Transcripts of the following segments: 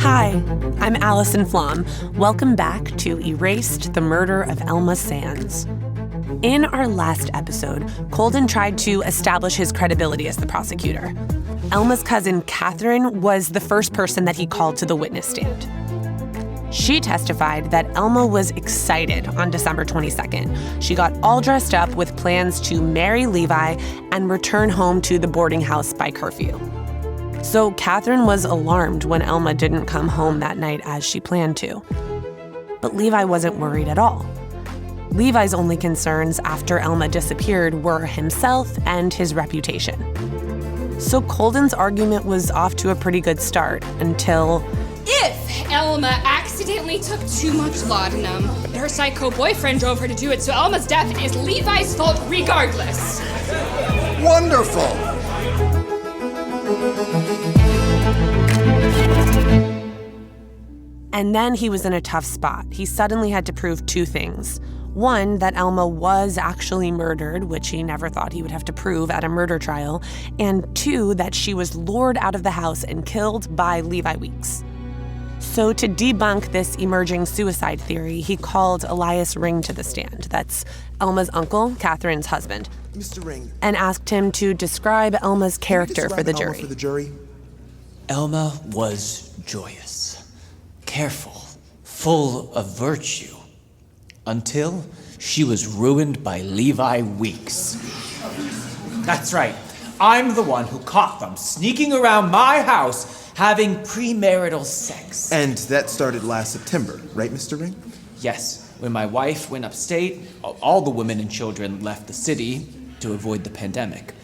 Hi, I'm Allison Flom. Welcome back to Erased: The Murder of Elma Sands. In our last episode, Colden tried to establish his credibility as the prosecutor. Elma's cousin, Catherine, was the first person that he called to the witness stand. She testified that Elma was excited on December 22nd. She got all dressed up with plans to marry Levi and return home to the boarding house by curfew. So Catherine was alarmed when Elma didn't come home that night as she planned to. But Levi wasn't worried at all. Levi's only concerns after Elma disappeared were himself and his reputation. So Colden's argument was off to a pretty good start until... If Elma accidentally took too much laudanum, her psycho boyfriend drove her to do it, so Elma's death is Levi's fault regardless. Wonderful! And then he was in a tough spot. He suddenly had to prove two things. One, that Elma was actually murdered, which he never thought he would have to prove at a murder trial. And two, that she was lured out of the house and killed by Levi Weeks. So to debunk this emerging suicide theory, he called Elias Ring to the stand. That's Elma's uncle, Catherine's husband. Mr. Ring. And asked him to describe Elma's character for the jury. Elma was joyous, careful, full of virtue, until she was ruined by Levi Weeks. That's right. I'm the one who caught them sneaking around my house having premarital sex. And that started last September, right, Mr. Ring? Yes. When my wife went upstate, all the women and children left the city to avoid the pandemic.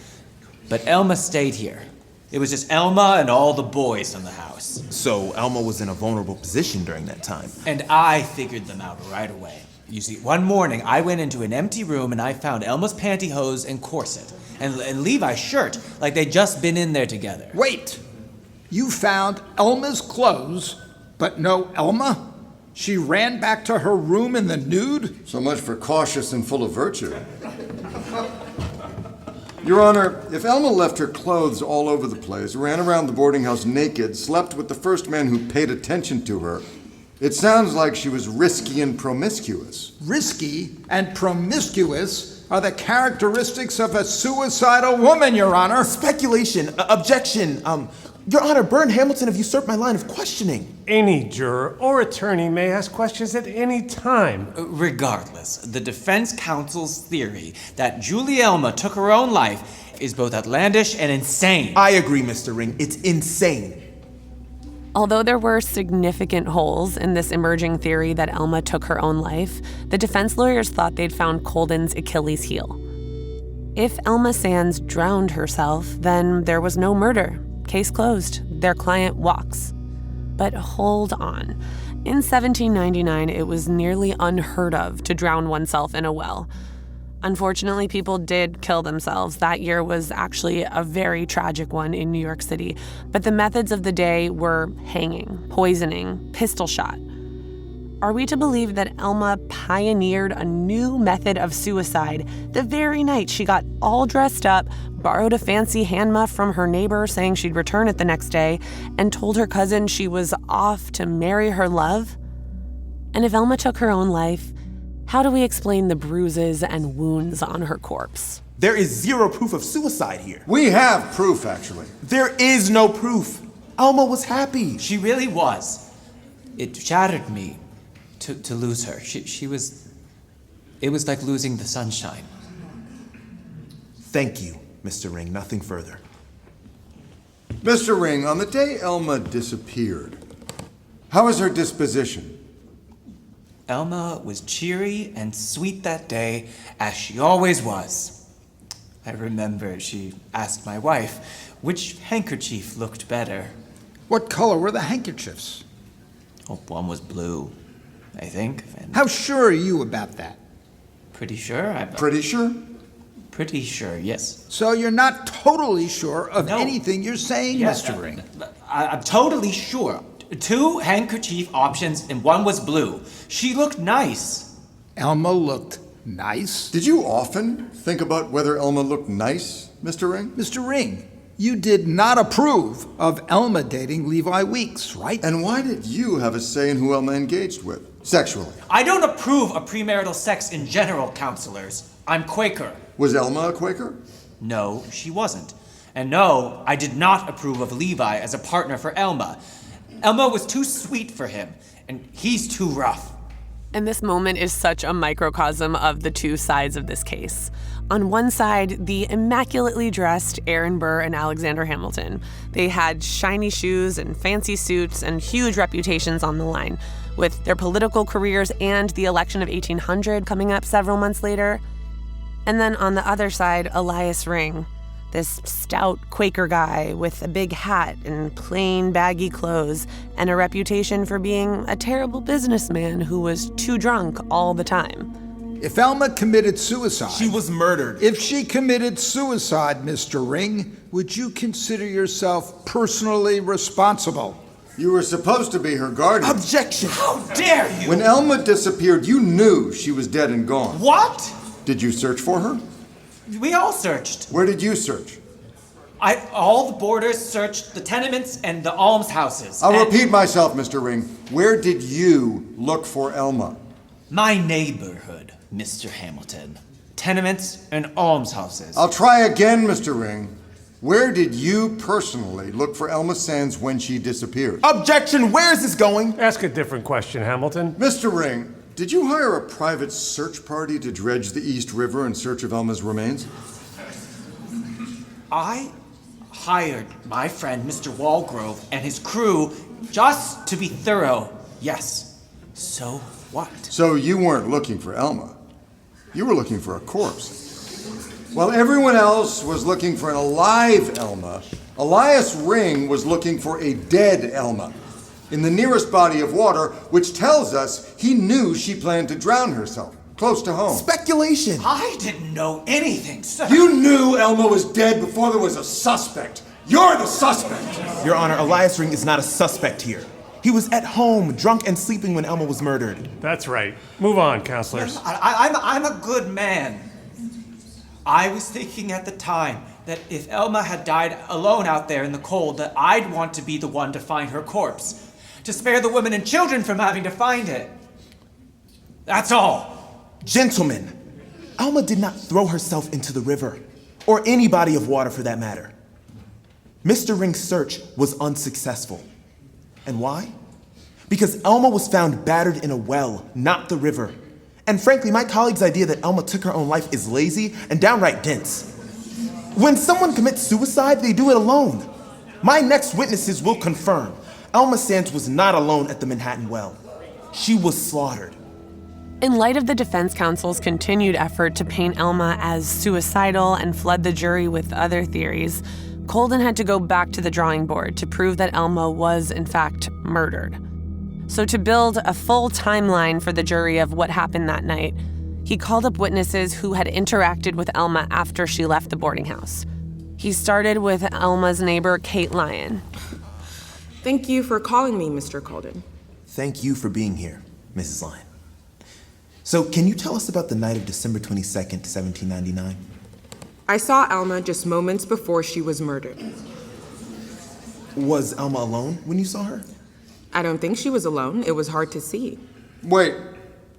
But Elma stayed here. It was just Elma and all the boys in the house. So Elma was in a vulnerable position during that time. And I figured them out right away. You see, one morning I went into an empty room and I found Elma's pantyhose and corset and Levi's shirt, like they'd just been in there together. Wait! You found Elma's clothes, but no Elma? She ran back to her room in the nude? So much for cautious and full of virtue. Your Honor, if Elma left her clothes all over the place, ran around the boarding house naked, slept with the first man who paid attention to her, it sounds like she was risky and promiscuous. Risky and promiscuous are the characteristics of a suicidal woman, Your Honor. Speculation, objection. Your Honor, Burr and Hamilton have usurped my line of questioning. Any juror or attorney may ask questions at any time. Regardless, the defense counsel's theory that Julie Elma took her own life is both outlandish and insane. I agree, Mr. Ring. It's insane. Although there were significant holes in this emerging theory that Elma took her own life, the defense lawyers thought they'd found Colden's Achilles heel. If Elma Sands drowned herself, then there was no murder. Case closed. Their client walks. But hold on. In 1799, it was nearly unheard of to drown oneself in a well. Unfortunately, people did kill themselves. That year was actually a very tragic one in New York City. But the methods of the day were hanging, poisoning, pistol shot. Are we to believe that Elma pioneered a new method of suicide the very night she got all dressed up, borrowed a fancy hand muff from her neighbor saying she'd return it the next day, and told her cousin she was off to marry her love? And if Elma took her own life, how do we explain the bruises and wounds on her corpse? There is zero proof of suicide here. We have proof, actually. There is no proof. Elma was happy. She really was. It shattered me to lose her. It was like losing the sunshine. Thank you, Mr. Ring. Nothing further. Mr. Ring, on the day Elma disappeared, how was her disposition? Elma was cheery and sweet that day, as she always was. I remember she asked my wife which handkerchief looked better. What color were the handkerchiefs? Oh, one was blue, I think. And How sure are you about that? pretty sure. Pretty sure? Pretty sure, yes. So you're not totally sure of No. anything you're saying, Yes, Mr. Ring? I'm totally sure. 2 handkerchief options and one was blue. She looked nice. Elma looked nice. Did you often think about whether Elma looked nice, Mr. Ring? Mr. Ring, You did not approve of Elma dating Levi Weeks, right? And why did you have a say in who Elma engaged with, sexually? I don't approve of premarital sex in general, counselors. I'm Quaker. Was Elma a Quaker? No, she wasn't. And no, I did not approve of Levi as a partner for Elma. Elma was too sweet for him, and he's too rough. And this moment is such a microcosm of the two sides of this case. On one side, the immaculately dressed Aaron Burr and Alexander Hamilton. They had shiny shoes and fancy suits and huge reputations on the line, with their political careers and the election of 1800 coming up several months later. And then on the other side, Elias Ring, this stout Quaker guy with a big hat and plain baggy clothes and a reputation for being a terrible businessman who was too drunk all the time. If Elma committed suicide... She was murdered. If she committed suicide, Mr. Ring, would you consider yourself personally responsible? You were supposed to be her guardian. Objection! How dare you! When Elma disappeared, you knew she was dead and gone. What? Did you search for her? We all searched. Where did you search? All the boarders searched the tenements and the almshouses. I'll repeat myself, Mr. Ring. Where did you look for Elma? My neighborhood, Mr. Hamilton. Tenements and almshouses. I'll try again, Mr. Ring. Where did you personally look for Elma Sands when she disappeared? Objection! Where is this going? Ask a different question, Hamilton. Mr. Ring, did you hire a private search party to dredge the East River in search of Elma's remains? I hired my friend Mr. Walgrove and his crew just to be thorough. Yes. So what? So you weren't looking for Elma. You were looking for a corpse. While everyone else was looking for an alive Elma, Elias Ring was looking for a dead Elma in the nearest body of water, which tells us he knew she planned to drown herself, close to home. Speculation! I didn't know anything, sir. You knew Elma was dead before there was a suspect. You're the suspect! Your Honor, Elias Ring is not a suspect here. He was at home, drunk and sleeping when Elma was murdered. That's right. Move on, counselors. I'm a good man. I was thinking at the time that if Elma had died alone out there in the cold, that I'd want to be the one to find her corpse, to spare the women and children from having to find it. That's all. Gentlemen, Elma did not throw herself into the river, or any body of water for that matter. Mr. Ring's search was unsuccessful. And why? Because Elma was found battered in a well, not the river. And frankly, my colleague's idea that Elma took her own life is lazy and downright dense. When someone commits suicide, they do it alone. My next witnesses will confirm Elma Sands was not alone at the Manhattan well. She was slaughtered. In light of the defense counsel's continued effort to paint Elma as suicidal and flood the jury with other theories, Colden had to go back to the drawing board to prove that Elma was, in fact, murdered. So to build a full timeline for the jury of what happened that night, he called up witnesses who had interacted with Elma after she left the boarding house. He started with Elma's neighbor, Kate Lyon. Thank you for calling me, Mr. Colden. Thank you for being here, Mrs. Lyon. So can you tell us about the night of December 22nd, 1799? I saw Elma just moments before she was murdered. Was Elma alone when you saw her? I don't think she was alone. It was hard to see. Wait,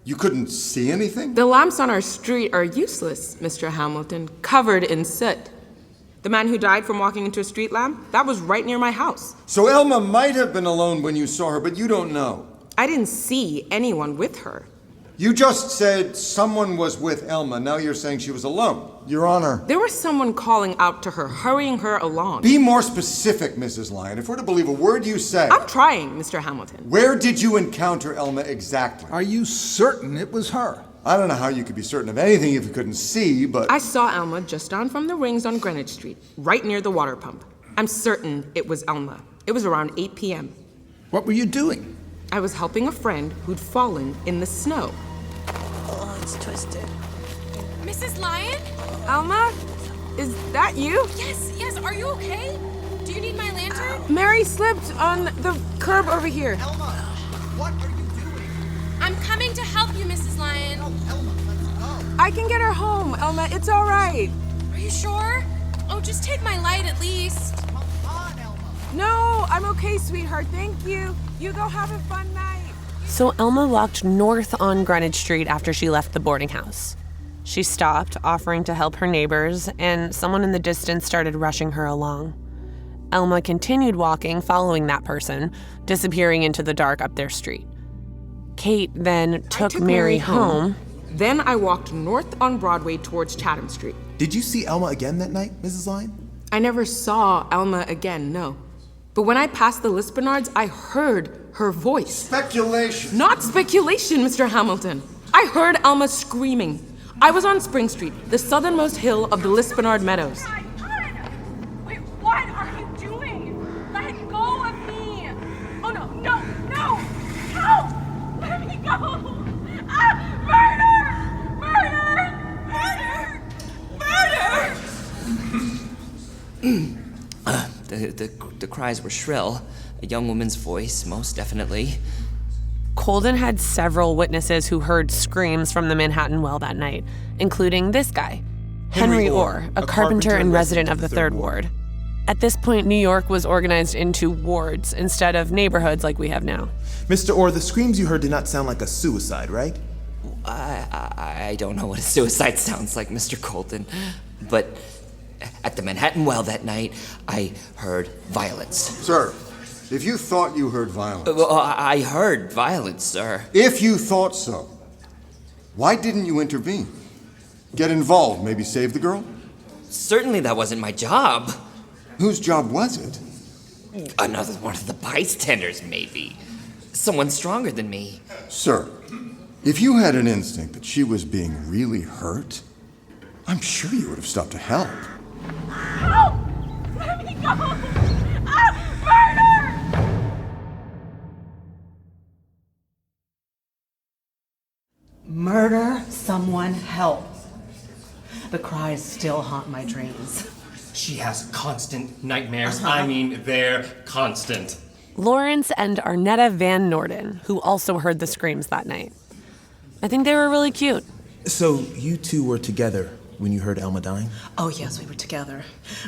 you couldn't see anything? The lamps on our street are useless, Mr. Hamilton, covered in soot. The man who died from walking into a street lamp, that was right near my house. So Elma might have been alone when you saw her, but you don't know. I didn't see anyone with her. You just said someone was with Elma. Now you're saying she was alone. Your Honor. There was someone calling out to her, hurrying her along. Be more specific, Mrs. Lyon. If we're to believe a word you say. I'm trying, Mr. Hamilton. Where did you encounter Elma exactly? Are you certain it was her? I don't know how you could be certain of anything if you couldn't see, but... I saw Elma just down from the Rings on Greenwich Street, right near the water pump. I'm certain it was Elma. It was around 8 p.m. What were you doing? I was helping a friend who'd fallen in the snow. Oh, it's twisted. Mrs. Lyon? Elma? Is that you? Yes, are you okay? Do you need my lantern? Mary slipped on the curb over here. Elma, what are you doing? I'm coming to help you, Mrs. Lyon. Oh, Elma, let's go. I can get her home, Elma. It's all right. Are you sure? Oh, just take my light at least. Come on, Elma. No, I'm okay, sweetheart. Thank you. You go have a fun night. So Elma walked north on Greenwich Street after she left the boarding house. She stopped, offering to help her neighbors, and someone in the distance started rushing her along. Elma continued walking, following that person, disappearing into the dark up their street. Kate then took Mary home. Then I walked north on Broadway towards Chatham Street. Did you see Elma again that night, Mrs. Lyon? I never saw Elma again, no. But when I passed the Lispinards, I heard her voice. Speculation. Not speculation, Mr. Hamilton. I heard Elma screaming. I was on Spring Street, the southernmost hill of the Lispinard Meadows. Wait, what are you doing? Let go of me! Oh no, no, no! Help! Let me go! Ah! Murder! Murder! Murder! The cries were shrill. A young woman's voice, most definitely. Colden had several witnesses who heard screams from the Manhattan Well that night, including this guy, Henry Orr, a carpenter and resident of the 3rd Ward. At this point, New York was organized into wards instead of neighborhoods like we have now. Mr. Orr, the screams you heard did not sound like a suicide, right? I don't know what a suicide sounds like, Mr. Colden, but at the Manhattan Well that night, I heard violence. Sir, if you thought you heard violence... I heard violence, sir. If you thought so, why didn't you intervene? Get involved, maybe save the girl? Certainly that wasn't my job. Whose job was it? Another one of the bystanders, maybe. Someone stronger than me. Sir, if you had an instinct that she was being really hurt, I'm sure you would have stopped to help. Help! Let me go! Ah! Murder! Murder, someone help. The cries still haunt my dreams. She has constant nightmares. I mean, they're constant. Lawrence and Arnetta Van Norden, who also heard the screams that night. I think they were really cute. So you two were together when you heard Elma dying? Oh, yes, we were together.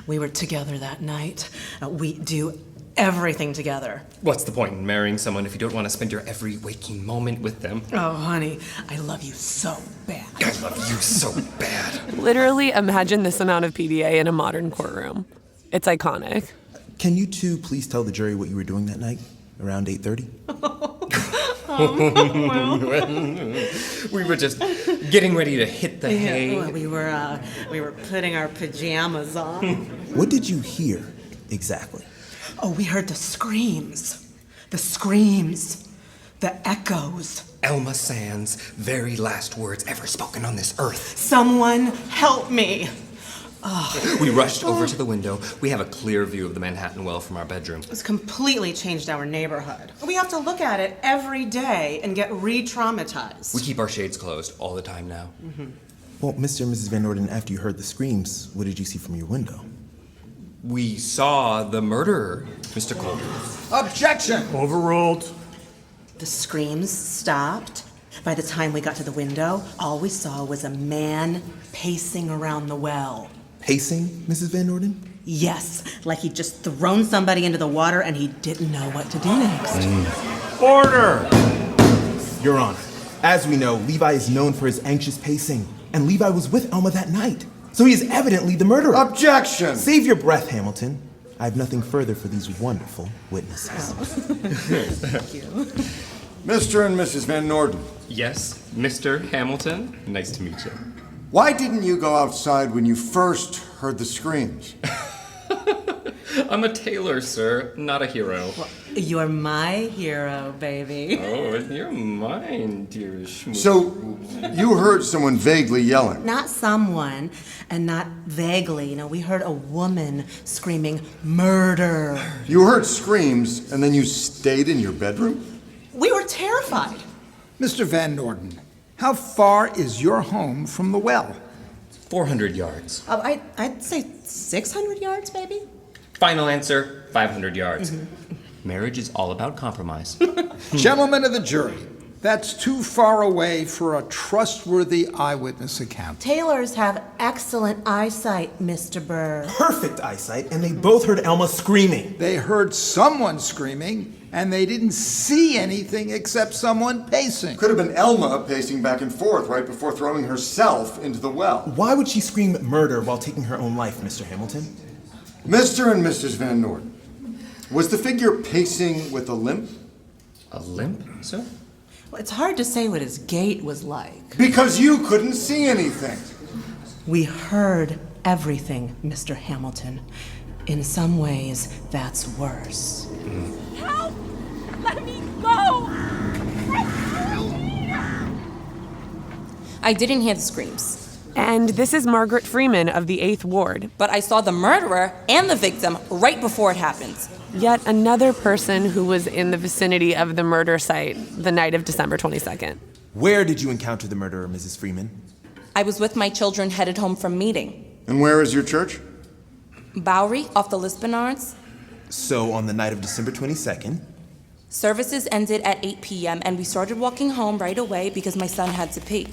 We were together that night. We do everything together. What's the point in marrying someone if you don't want to spend your every waking moment with them? Oh, honey, I love you so bad. I love you so bad. Literally imagine this amount of PDA in a modern courtroom. It's iconic. Can you two please tell the jury what you were doing that night, around 8:30? We were just getting ready to hit the hay. Well, we were putting our pajamas on. What did you hear exactly? Oh, we heard the screams. The screams. The echoes. Elma Sands' very last words ever spoken on this earth. Someone help me. Oh. We rushed over to the window. We have a clear view of the Manhattan Well from our bedroom. It's completely changed our neighborhood. We have to look at it every day and get re-traumatized. We keep our shades closed all the time now. Mm-hmm. Well, Mr. and Mrs. Van Norden, after you heard the screams, what did you see from your window? We saw the murderer, Mr. Colden. Objection! Overruled. The screams stopped. By the time we got to the window, all we saw was a man pacing around the well. Pacing, Mrs. Van Norden? Yes, like he'd just thrown somebody into the water and he didn't know what to do next. Order! Your Honor, as we know, Levi is known for his anxious pacing, and Levi was with Elma that night, so he is evidently the murderer. Objection! Save your breath, Hamilton. I have nothing further for these wonderful witnesses. Thank you. Mr. and Mrs. Van Norden. Yes, Mr. Hamilton. Nice to meet you. Why didn't you go outside when you first heard the screams? I'm a tailor, sir, not a hero. Well, you're my hero, baby. Oh, you're mine, dear Schmoo. So, you heard someone vaguely yelling? Not someone, and not vaguely. We heard a woman screaming, "Murder!" You heard screams, and then you stayed in your bedroom? We were terrified. Mr. Van Norden, how far is your home from the well? 400 yards. I'd say 600 yards, maybe. Final answer, 500 yards. Marriage is all about compromise. Gentlemen of the jury, That's too far away for a trustworthy eyewitness account. Tailors have excellent eyesight, Mr. Burr. Perfect eyesight, and they both heard Elma screaming. They heard someone screaming, and they didn't see anything except someone pacing. Could have been Elma pacing back and forth right before throwing herself into the well. Why would she scream murder while taking her own life, Mr. Hamilton? Mr. and Mrs. Van Noort, was the figure pacing with a limp? A limp, sir? Well, it's hard to say what his gait was like. Because you couldn't see anything. We heard everything, Mr. Hamilton. In some ways, that's worse. Help! Let me go! I didn't hear the screams. And this is Margaret Freeman of the 8th Ward. But I saw the murderer and the victim right before it happened. Yet another person who was in the vicinity of the murder site the night of December 22nd. Where did you encounter the murderer, Mrs. Freeman? I was with my children headed home from meeting. And where is your church? Bowery, off the Lisbonards. So on the night of December 22nd? Services ended at 8 p.m. and we started walking home right away because my son had to pee.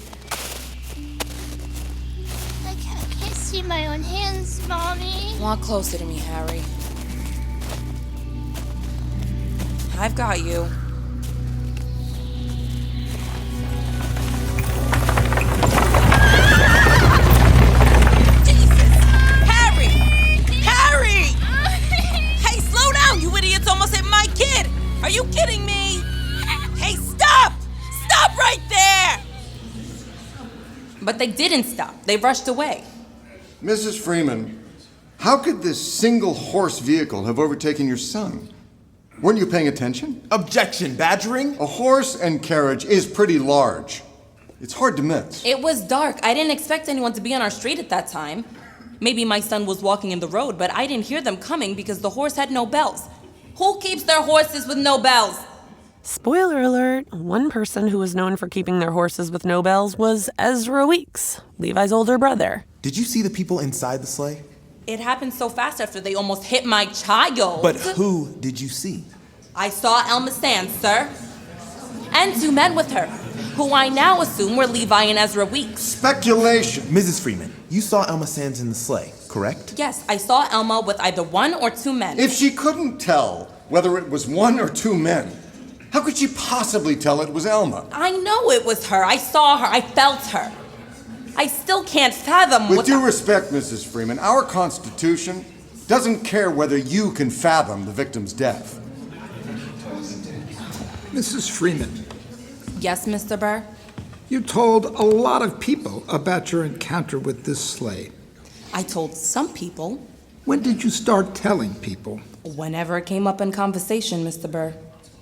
I can't see my own hands, Mommy. Walk closer to me, Harry. I've got you. Jesus! Harry! Harry! Hey, slow down, you idiots almost hit my kid! Are you kidding me? Hey, stop! Stop right there! But they didn't stop. They rushed away. Mrs. Freeman, how could this single horse vehicle have overtaken your son? Weren't you paying attention? Objection, badgering? A horse and carriage is pretty large. It's hard to miss. It was dark. I didn't expect anyone to be on our street at that time. Maybe my son was walking in the road, but I didn't hear them coming because the horse had no bells. Who keeps their horses with no bells? Spoiler alert, one person who was known for keeping their horses with no bells was Ezra Weeks, Levi's older brother. Did you see the people inside the sleigh? It happened so fast after they almost hit my child. But who did you see? I saw Elma Sands, sir. And 2 men with her, who I now assume were Levi and Ezra Weeks. Speculation. Mrs. Freeman, you saw Elma Sands in the sleigh, correct? Yes, I saw Elma with either 1 or 2 men. If she couldn't tell whether it was 1 or 2 men, how could she possibly tell it was Elma? I know it was her. I saw her. I felt her. I still can't fathom With due respect, Mrs. Freeman, our Constitution doesn't care whether you can fathom the victim's death. Mrs. Freeman. Yes, Mr. Burr? You told a lot of people about your encounter with this sleigh. I told some people. When did you start telling people? Whenever it came up in conversation, Mr. Burr.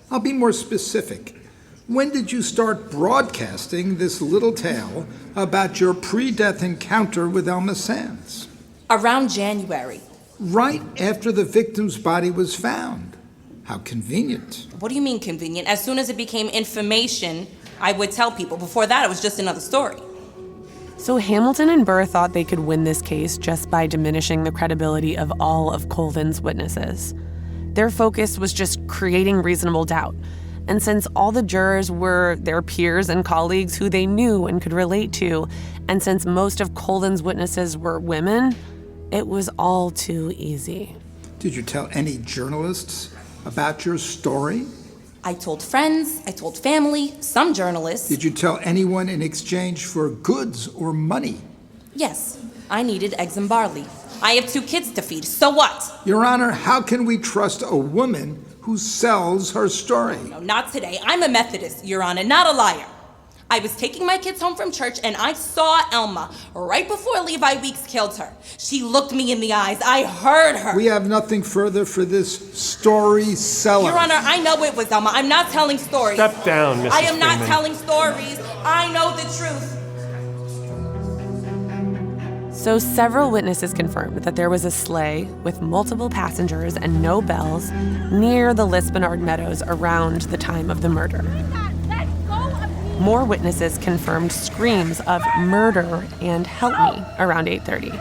I'll be more specific. When did you start broadcasting this little tale about your pre-death encounter with Elma Sands? Around January. Right after the victim's body was found. How convenient. What do you mean convenient? As soon as it became information, I would tell people. Before that, it was just another story. So Hamilton and Burr thought they could win this case just by diminishing the credibility of all of Colden's witnesses. Their focus was just creating reasonable doubt. And since all the jurors were their peers and colleagues who they knew and could relate to, and since most of Colden's witnesses were women, it was all too easy. Did you tell any journalists about your story? I told friends, I told family, some journalists. Did you tell anyone in exchange for goods or money? Yes, I needed eggs and barley. I have 2 kids to feed, so what? Your Honor, how can we trust a woman who sells her story? No, not today. I'm a Methodist, Your Honor, not a liar. I was taking my kids home from church and I saw Elma right before Levi Weeks killed her. She looked me in the eyes. I heard her. We have nothing further for this story seller. Your Honor, I know it was Elma. I'm not telling stories. Step down, Mrs. I am not Freeman. telling stories. I know the truth. So several witnesses confirmed that there was a sleigh with multiple passengers and no bells near the Lisbonard Meadows around the time of the murder. More witnesses confirmed screams of murder and help me around 8:30.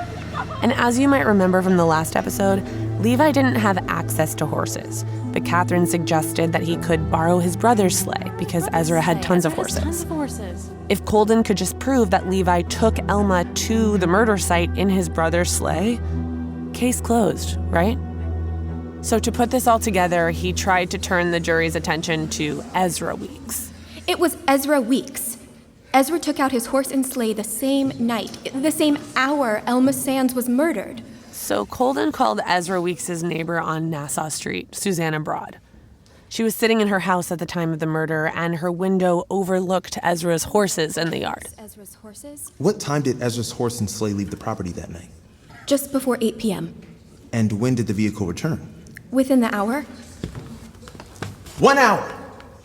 And as you might remember from the last episode, Levi didn't have access to horses, but Catherine suggested that he could borrow his brother's sleigh because Ezra had tons of horses. If Colden could just prove that Levi took Elma to the murder site in his brother's sleigh, case closed, right? So to put this all together, he tried to turn the jury's attention to Ezra Weeks. It was Ezra Weeks. Ezra took out his horse and sleigh the same night, the same hour Elma Sands was murdered. So Colden called Ezra Weeks' neighbor on Nassau Street, Susanna Broad. She was sitting in her house at the time of the murder, and her window overlooked Ezra's horses in the yard. Ezra's horses? What time did Ezra's horse and sleigh leave the property that night? Just before 8 p.m. And when did the vehicle return? Within the hour. 1 hour!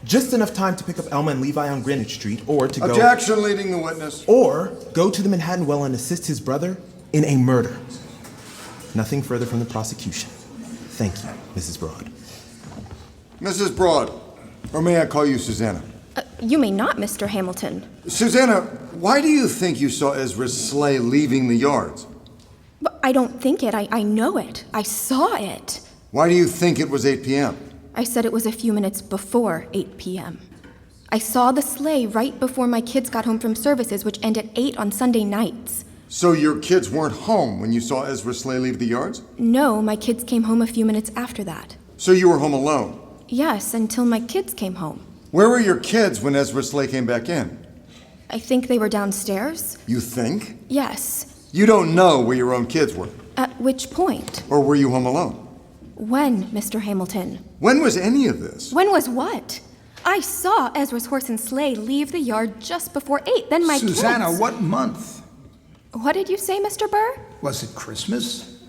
Just enough time to pick up Elma and Levi on Greenwich Street, or to go... Objection, leading the witness. Or go to the Manhattan Well and assist his brother in a murder. Nothing further from the prosecution. Thank you, Mrs. Broad. Mrs. Broad, or may I call you Susanna? You may not, Mr. Hamilton. Susanna, why do you think you saw Ezra's sleigh leaving the yards? But I don't think it. I know it. I saw it. Why do you think it was 8 p.m.? I said it was a few minutes before 8 p.m. I saw the sleigh right before my kids got home from services, which end at 8 on Sunday nights. So your kids weren't home when you saw Ezra's sleigh leave the yards? No, my kids came home a few minutes after that. So you were home alone? Yes, until my kids came home. Where were your kids when Ezra's sleigh came back in? I think they were downstairs. You think? Yes. You don't know where your own kids were? At which point? Or were you home alone? When, Mr. Hamilton? When was any of this? When was what? I saw Ezra's horse and sleigh leave the yard just before 8, then my Susanna, kids... what month? What did you say, Mr. Burr? Was it Christmas?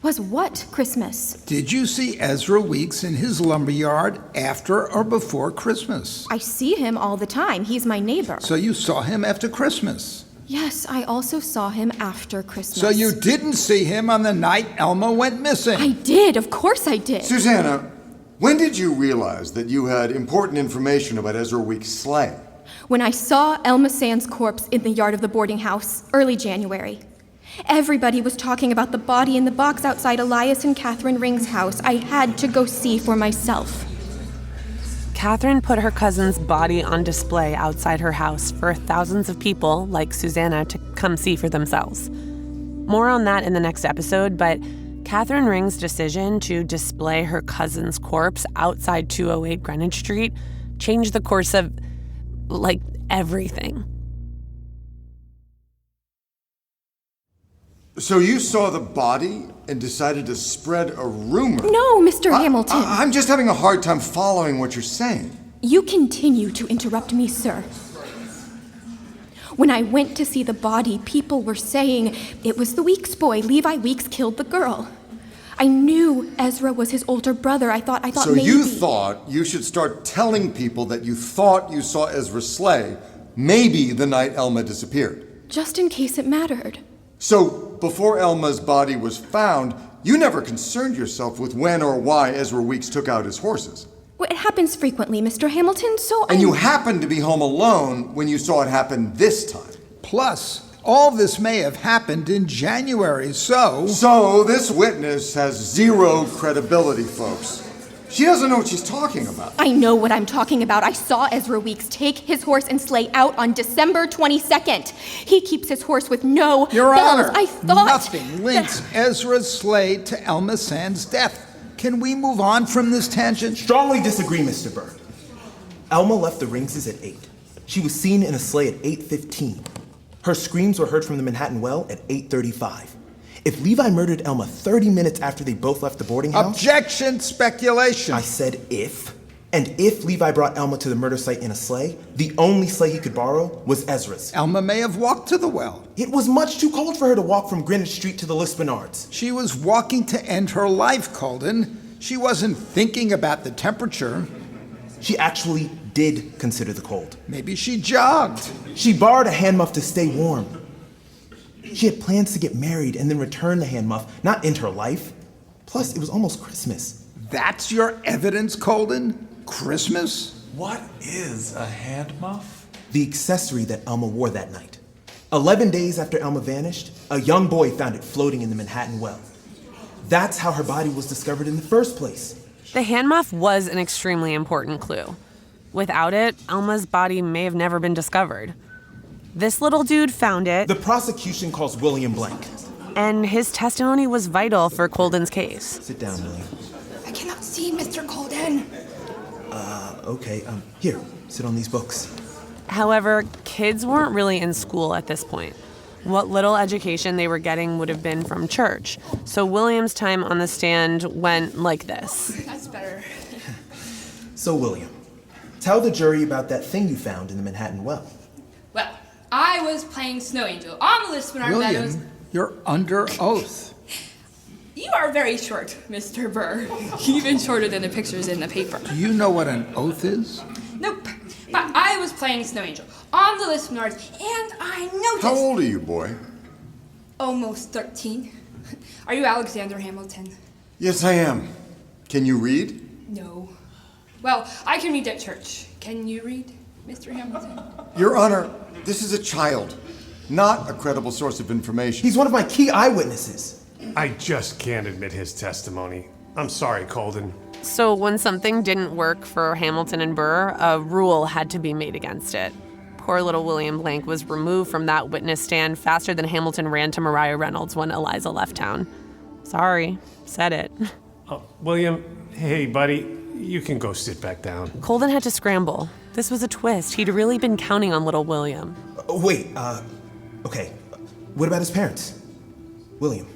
Was what Christmas? Did you see Ezra Weeks in his lumberyard after or before Christmas? I see him all the time. He's my neighbor. So you saw him after Christmas? Yes, I also saw him after Christmas. So you didn't see him on the night Elma went missing? I did. Of course I did. Susanna, when did you realize that you had important information about Ezra Weeks' sleigh? When I saw Elma Sands' corpse in the yard of the boarding house, early January. Everybody was talking about the body in the box outside Elias and Catherine Ring's house. I had to go see for myself. Catherine put her cousin's body on display outside her house for thousands of people, like Susanna, to come see for themselves. More on that in the next episode, but Catherine Ring's decision to display her cousin's corpse outside 208 Greenwich Street changed the course of, everything. So you saw the body and decided to spread a rumor? No, Mr. Hamilton. I'm just having a hard time following what you're saying. You continue to interrupt me, sir. When I went to see the body, people were saying it was the Weeks boy. Levi Weeks killed the girl. I knew Ezra was his older brother. I thought so maybe... you thought you should start telling people that you thought you saw Ezra's sleigh maybe the night Elma disappeared. Just in case it mattered. So before Elma's body was found, you never concerned yourself with when or why Ezra Weeks took out his horses. Well, it happens frequently, Mr. Hamilton, so And you happened to be home alone when you saw it happen this time. Plus, all this may have happened in January, so... So this witness has zero credibility, folks. She doesn't know what she's talking about. I know what I'm talking about. I saw Ezra Weeks take his horse and sleigh out on December 22nd. He keeps his horse with no Your bells. Honor, I thought... nothing links Ezra's sleigh to Elma Sands' death. Can we move on from this tangent? Strongly disagree, Mr. Burr. Elma left the Ringses at 8. She was seen in a sleigh at 8:15. Her screams were heard from the Manhattan Well at 8:35. If Levi murdered Elma 30 minutes after they both left the boarding house... Objection, speculation. I said if. And if Levi brought Elma to the murder site in a sleigh, the only sleigh he could borrow was Ezra's. Elma may have walked to the well. It was much too cold for her to walk from Greenwich Street to the Lispinards. She was walking to end her life, Colden. She wasn't thinking about the temperature. She actually did consider the cold. Maybe she jogged. She borrowed a hand muff to stay warm. She had plans to get married and then return the hand muff, not end her life. Plus, it was almost Christmas. That's your evidence, Colden? Christmas? What is a hand muff? The accessory that Elma wore that night. 11 days after Elma vanished, a young boy found it floating in the Manhattan Well. That's how her body was discovered in the first place. The hand muff was an extremely important clue. Without it, Elma's body may have never been discovered. This little dude found it. The prosecution calls William blank. And his testimony was vital for Colden's case. Sit down, William. I cannot see Mr. Colden. Okay, here, sit on these books. However, kids weren't really in school at this point. What little education they were getting would have been from church. So William's time on the stand went like this. That's better. So, William, tell the jury about that thing you found in the Manhattan well. Well, I was playing Snow Angel on the Lisbonard Meadows. William, you're under oath. You are very short, Mr. Burr. Even shorter than the pictures in the paper. Do you know what an oath is? Nope. But I was playing Snow Angel on the Lisbonards, and I noticed... How old are you, boy? Almost 13. Are you Alexander Hamilton? Yes, I am. Can you read? No. Well, I can read at church. Can you read, Mr. Hamilton? Your Honor, this is a child, not a credible source of information. He's one of my key eyewitnesses. I just can't admit his testimony. I'm sorry, Colden. So when something didn't work for Hamilton and Burr, a rule had to be made against it. Poor little William Blank was removed from that witness stand faster than Hamilton ran to Mariah Reynolds when Eliza left town. Sorry, said it. William, hey, buddy, you can go sit back down. Colden had to scramble. This was a twist. He'd really been counting on little William. Okay. What about his parents? William,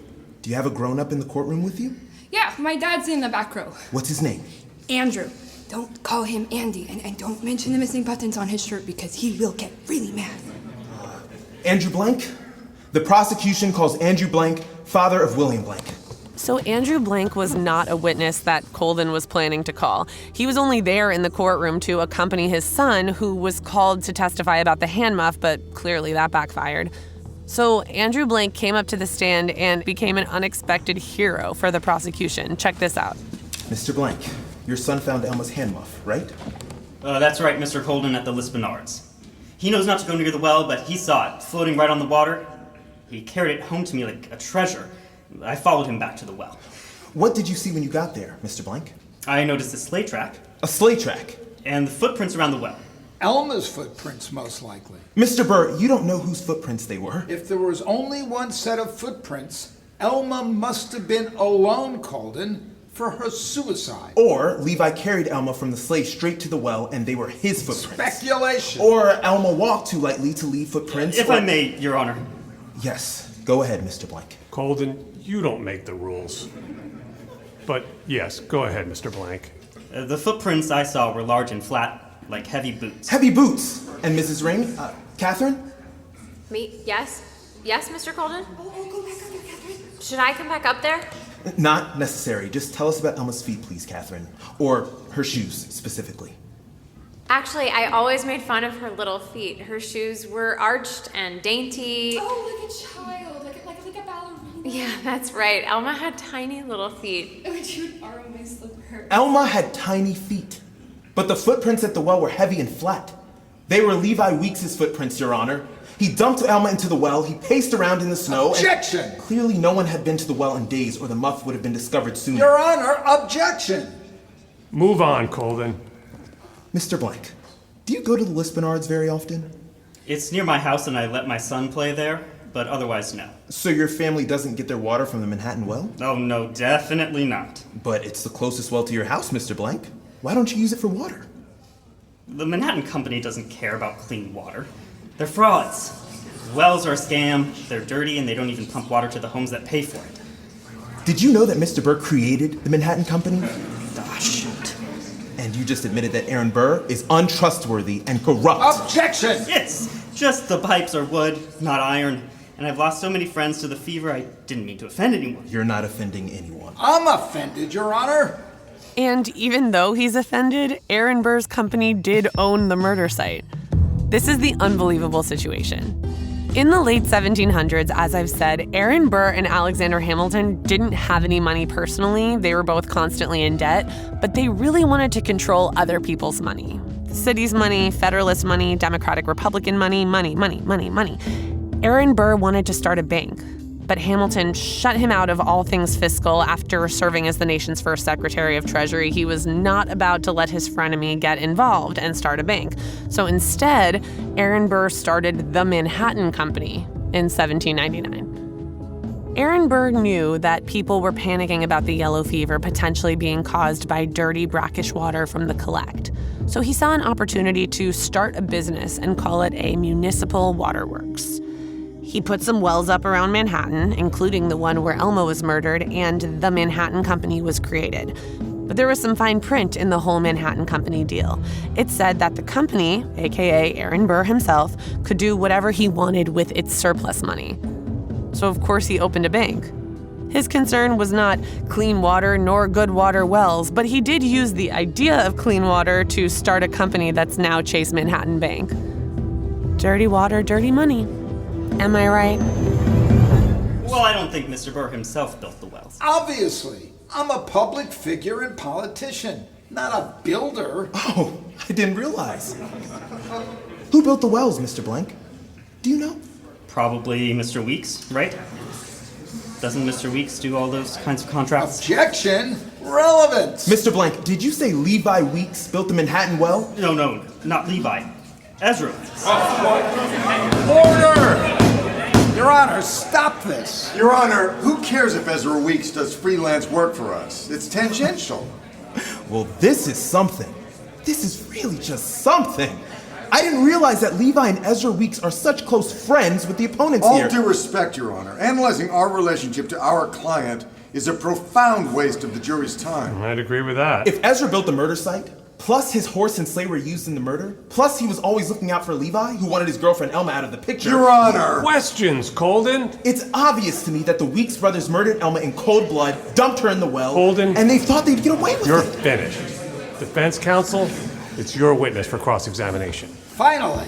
do you have a grown-up in the courtroom with you? Yeah, my dad's in the back row. What's his name? Andrew. Don't call him Andy, and don't mention the missing buttons on his shirt because he will get really mad. Andrew Blank? The prosecution calls Andrew Blank father of William Blank. So Andrew Blank was not a witness that Colden was planning to call. He was only there in the courtroom to accompany his son, who was called to testify about the hand muff, but clearly that backfired. So Andrew Blank came up to the stand and became an unexpected hero for the prosecution. Check this out. Mr. Blank, your son found Elma's hand muff, right? That's right, Mr. Colden at the Lisbonards. He knows not to go near the well, but he saw it floating right on the water. He carried it home to me like a treasure. I followed him back to the well. What did you see when you got there, Mr. Blank? I noticed a sleigh track. A sleigh track? And the footprints around the well. Elma's footprints, most likely. Mr. Burr, you don't know whose footprints they were. If there was only one set of footprints, Elma must have been alone, Colden, for her suicide. Or Levi carried Elma from the sleigh straight to the well and they were his footprints. Speculation. Or Elma walked too lightly to leave footprints. If I may, Your Honor. Yes, go ahead, Mr. Blank. Colden, you don't make the rules. But yes, go ahead, Mr. Blank. The footprints I saw were large and flat, like heavy boots. Heavy boots! And Mrs. Ring? Catherine? Me? Yes? Yes, Mr. Colden? Should I come back up there? Not necessary. Just tell us about Elma's feet, please, Catherine. Or her shoes, specifically. Actually, I always made fun of her little feet. Her shoes were arched and dainty. Oh, like a child, like a ballerina. Yeah, that's right. Elma had tiny little feet. But you would always look hurt. Elma had tiny feet. But the footprints at the well were heavy and flat. They were Levi Weeks' footprints, Your Honor. He dumped Elma into the well, he paced around in the snow. Objection! And clearly no one had been to the well in days or the muff would have been discovered sooner. Your Honor, objection! Move on, Colden. Mr. Blank, do you go to the Lisbonards very often? It's near my house and I let my son play there, but otherwise no. So your family doesn't get their water from the Manhattan well? Oh no, definitely not. But it's the closest well to your house, Mr. Blank. Why don't you use it for water? The Manhattan Company doesn't care about clean water. They're frauds. Wells are a scam, they're dirty, and they don't even pump water to the homes that pay for it. Did you know that Mr. Burr created the Manhattan Company? Ah, shoot. And you just admitted that Aaron Burr is untrustworthy and corrupt. Objection! It's just the pipes are wood, not iron. And I've lost so many friends to the fever, I didn't mean to offend anyone. You're not offending anyone. I'm offended, Your Honor. And even though he's offended, Aaron Burr's company did own the murder site. This is the unbelievable situation. In the late 1700s, as I've said, Aaron Burr and Alexander Hamilton didn't have any money personally. They were both constantly in debt, but they really wanted to control other people's money. The city's money, Federalist money, Democratic Republican money. Aaron Burr wanted to start a bank. But Hamilton shut him out of all things fiscal after serving as the nation's first Secretary of Treasury. He was not about to let his frenemy get involved and start a bank. So instead, Aaron Burr started the Manhattan Company in 1799. Aaron Burr knew that people were panicking about the yellow fever potentially being caused by dirty, brackish water from the collect. So he saw an opportunity to start a business and call it a municipal waterworks. He put some wells up around Manhattan, including the one where Elma was murdered, and the Manhattan Company was created. But there was some fine print in the whole Manhattan Company deal. It said that the company, aka Aaron Burr himself, could do whatever he wanted with its surplus money. So of course he opened a bank. His concern was not clean water nor good water wells, but he did use the idea of clean water to start a company that's now Chase Manhattan Bank. Dirty water, dirty money. Am I right? Well, I don't think Mr. Burr himself built the wells. Obviously. I'm a public figure and politician, not a builder. Oh, I didn't realize. Who built the wells, Mr. Blank? Do you know? Probably Mr. Weeks, right? Doesn't Mr. Weeks do all those kinds of contracts? Objection! Relevance! Mr. Blank, did you say Levi Weeks built the Manhattan well? No, not Levi. Ezra. Order! Your Honor, stop this. Your Honor, who cares if Ezra Weeks does freelance work for us? It's tangential. Well, this is something. This is really just something. I didn't realize that Levi and Ezra Weeks are such close friends with the opponents here. All due respect, Your Honor, analyzing our relationship to our client is a profound waste of the jury's time. I'd agree with that. If Ezra built the murder site, plus his horse and sleigh were used in the murder, plus he was always looking out for Levi, who wanted his girlfriend Elma out of the picture. Your Honor! Questions, Colden? It's obvious to me that the Weeks brothers murdered Elma in cold blood, dumped her in the well, Colden, and they thought they'd get away with you're it. finished. Defense counsel, it's your witness for cross-examination. Finally,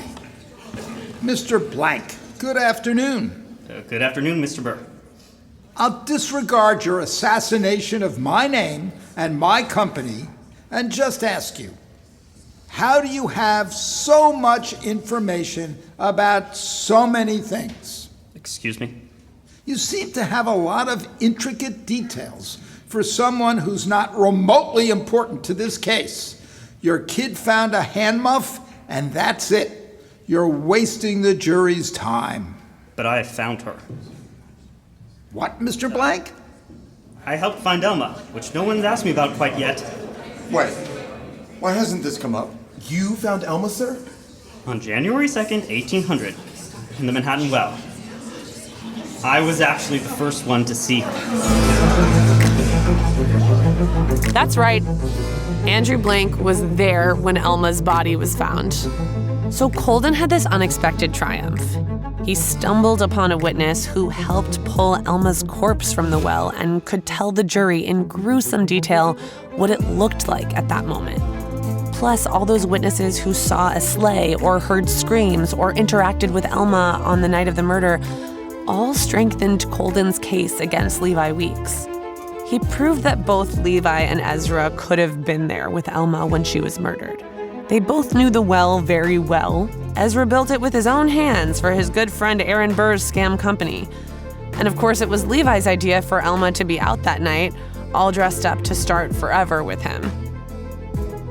Mr. Blank, good afternoon. Good afternoon, Mr. Burr. I'll disregard your assassination of my name and my company and just ask you, how do you have so much information about so many things? Excuse me? You seem to have a lot of intricate details for someone who's not remotely important to this case. Your kid found a hand muff, and that's it. You're wasting the jury's time. But I found her. What, Mr. Blank? I helped find Elma, which no one's asked me about quite yet. Wait, why hasn't this come up? You found Elma, sir? On January 2nd, 1800, in the Manhattan Well. I was actually the first one to see her. That's right. Andrew Blank was there when Elma's body was found. So Colden had this unexpected triumph. He stumbled upon a witness who helped pull Elma's corpse from the well and could tell the jury in gruesome detail what it looked like at that moment. Plus, all those witnesses who saw a sleigh or heard screams or interacted with Elma on the night of the murder all strengthened Colden's case against Levi Weeks. He proved that both Levi and Ezra could have been there with Elma when she was murdered. They both knew the well very well. Ezra built it with his own hands for his good friend Aaron Burr's scam company. And of course, it was Levi's idea for Elma to be out that night, all dressed up to start forever with him.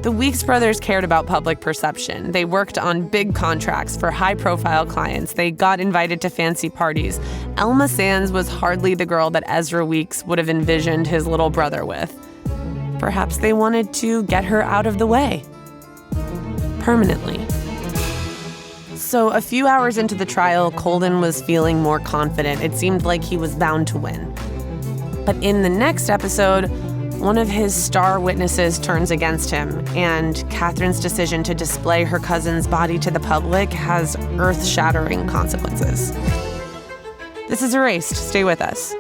The Weeks brothers cared about public perception. They worked on big contracts for high-profile clients. They got invited to fancy parties. Elma Sands was hardly the girl that Ezra Weeks would have envisioned his little brother with. Perhaps they wanted to get her out of the way. Permanently. So a few hours into the trial, Colden was feeling more confident. It seemed like he was bound to win. But in the next episode, one of his star witnesses turns against him, and Catherine's decision to display her cousin's body to the public has earth-shattering consequences. This is Erased. Stay with us.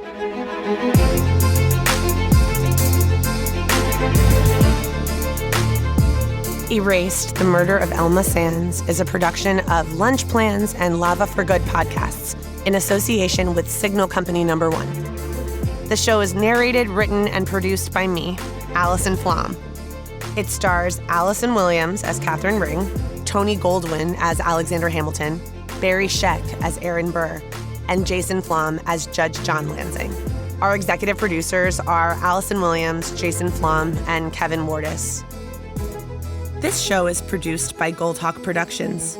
Erased, The Murder of Elma Sands is a production of Lunch Plans and Lava for Good podcasts in association with Signal Company No. 1. The show is narrated, written, and produced by me, Allison Flom. It stars Allison Williams as Catherine Ring, Tony Goldwyn as Alexander Hamilton, Barry Scheck as Aaron Burr, and Jason Flom as Judge John Lansing. Our executive producers are Allison Williams, Jason Flom, and Kevin Wardis. This show is produced by Goldhawk Productions.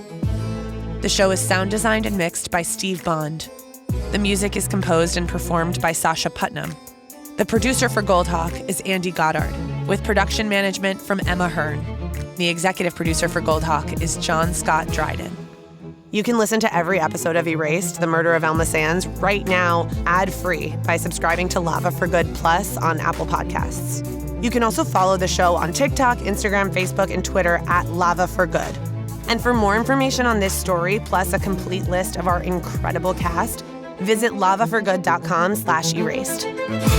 The show is sound designed and mixed by Steve Bond. The music is composed and performed by Sasha Putnam. The producer for Goldhawk is Andy Goddard, with production management from Emma Hearn. The executive producer for Goldhawk is John Scott Dryden. You can listen to every episode of Erased, The Murder of Elma Sands, right now, ad-free, by subscribing to Lava for Good Plus on Apple Podcasts. You can also follow the show on TikTok, Instagram, Facebook, and Twitter at Lava for Good. And for more information on this story, plus a complete list of our incredible cast, visit lavaforgood.com/erased.